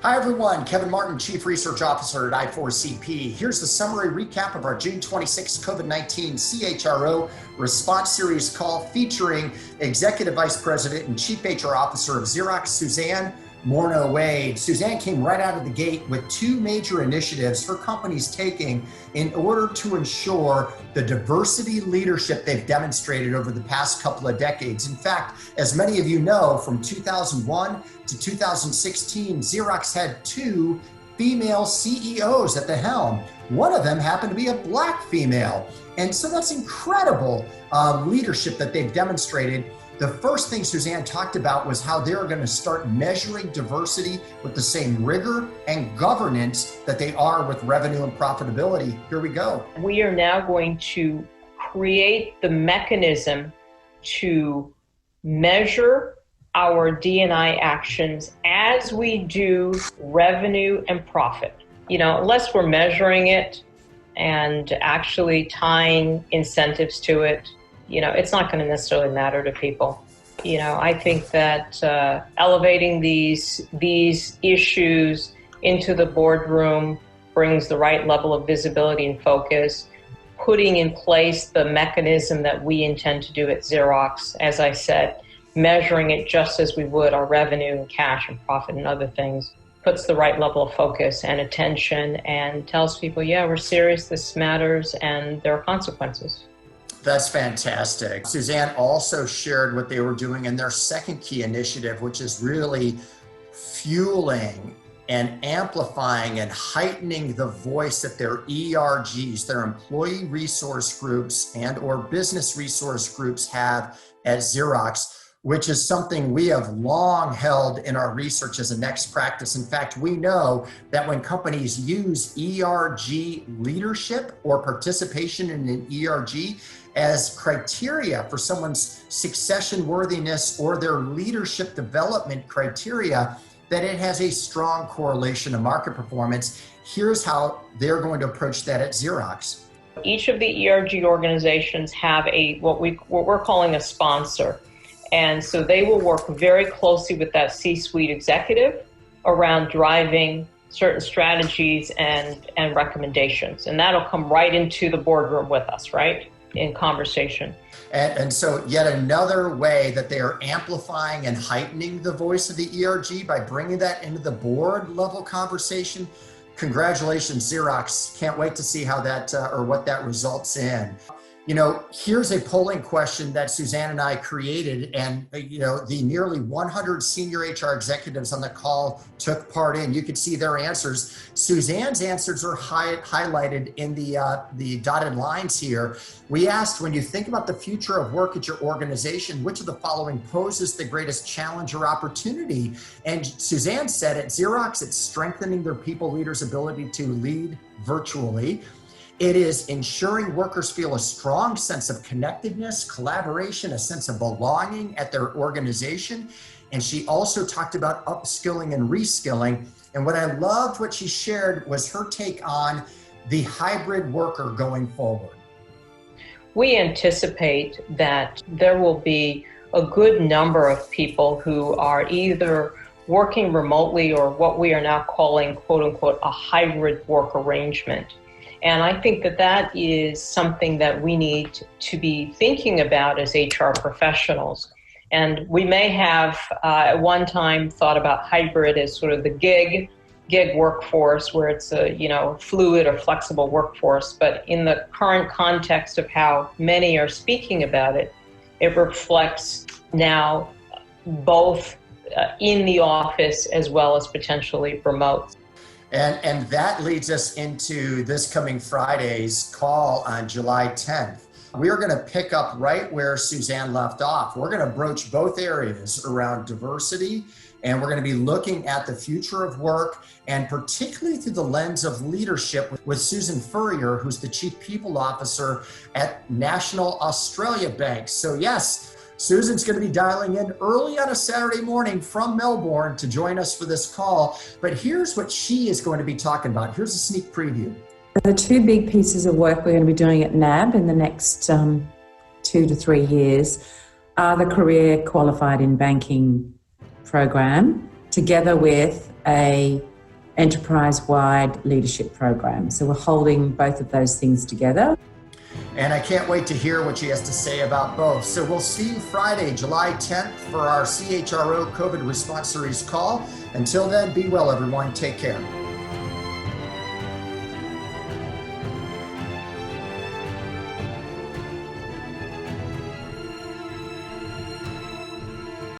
Hi everyone, Kevin Martin, Chief Research Officer at I4CP. Here's the summary recap of our June 26 COVID-19 CHRO Response Series call featuring Executive Vice President and Chief HR Officer of Xerox, Suzan Morno-Wade. Suzan came right out of the gate with two major initiatives her company's taking in order to ensure the diversity leadership they've demonstrated over the past couple of decades. In fact, as many of you know, from 2001 to 2016, Xerox had two female CEOs at the helm. One of them happened to be a Black female. And so that's incredible leadership that they've demonstrated. The first thing Suzan talked about was how they're going to start measuring diversity with the same rigor and governance that they are with revenue and profitability. Here we go. We are now going to create the mechanism to measure our D&I actions as we do revenue and profit. Unless we're measuring it and actually tying incentives to it, it's not going to necessarily matter to people. I think that elevating these issues into the boardroom brings the right level of visibility and focus. Putting in place the mechanism that we intend to do at Xerox, as I said, measuring it just as we would our revenue and cash and profit and other things, puts the right level of focus and attention and tells people, yeah, we're serious, this matters, and there are consequences. That's fantastic. Suzan also shared what they were doing in their second key initiative, which is really fueling and amplifying and heightening the voice that their ERGs, their employee resource groups and or business resource groups have at Xerox, which is something we have long held in our research as a next practice. In fact, we know that when companies use ERG leadership or participation in an ERG as criteria for someone's succession worthiness or their leadership development criteria, that it has a strong correlation to market performance. Here's how they're going to approach that at Xerox. Each of the ERG organizations have what we're calling a sponsor. And so they will work very closely with that C-suite executive around driving certain strategies and recommendations. And that'll come right into the boardroom with us, right, in conversation. And so yet another way that they are amplifying and heightening the voice of the ERG by bringing that into the board level conversation. Congratulations, Xerox. Can't wait to see how that or what that results in. Here's a polling question that Suzan and I created, and the nearly 100 senior HR executives on the call took part in. You could see their answers. Suzan's answers are highlighted in the dotted lines here. We asked, when you think about the future of work at your organization, which of the following poses the greatest challenge or opportunity? And Suzan said at Xerox, it's strengthening their people leaders' ability to lead virtually. It is ensuring workers feel a strong sense of connectedness, collaboration, a sense of belonging at their organization. And she also talked about upskilling and reskilling. And what I loved what she shared was her take on the hybrid worker going forward. We anticipate that there will be a good number of people who are either working remotely or what we are now calling, quote unquote, a hybrid work arrangement. And I think that is something that we need to be thinking about as HR professionals. And we may have at one time thought about hybrid as sort of the gig workforce, where it's a fluid or flexible workforce. But in the current context of how many are speaking about it, it reflects now both in the office as well as potentially remote. And that leads us into this coming Friday's call on July 10th. We're going to pick up right where Suzan left off. We're going to broach both areas around diversity, and we're going to be looking at the future of work, and particularly through the lens of leadership with Susan Furrier, who's the Chief People Officer at National Australia Bank. So yes, Susan's going to be dialing in early on a Saturday morning from Melbourne to join us for this call. But here's what she is going to be talking about. Here's a sneak preview. The two big pieces of work we're going to be doing at NAB in the next 2 to 3 years are the Career Qualified in Banking program together with a enterprise-wide leadership program. So we're holding both of those things together. And I can't wait to hear what she has to say about both. So we'll see you Friday, July 10th for our CHRO COVID Response Series call. Until then, be well, everyone. Take care.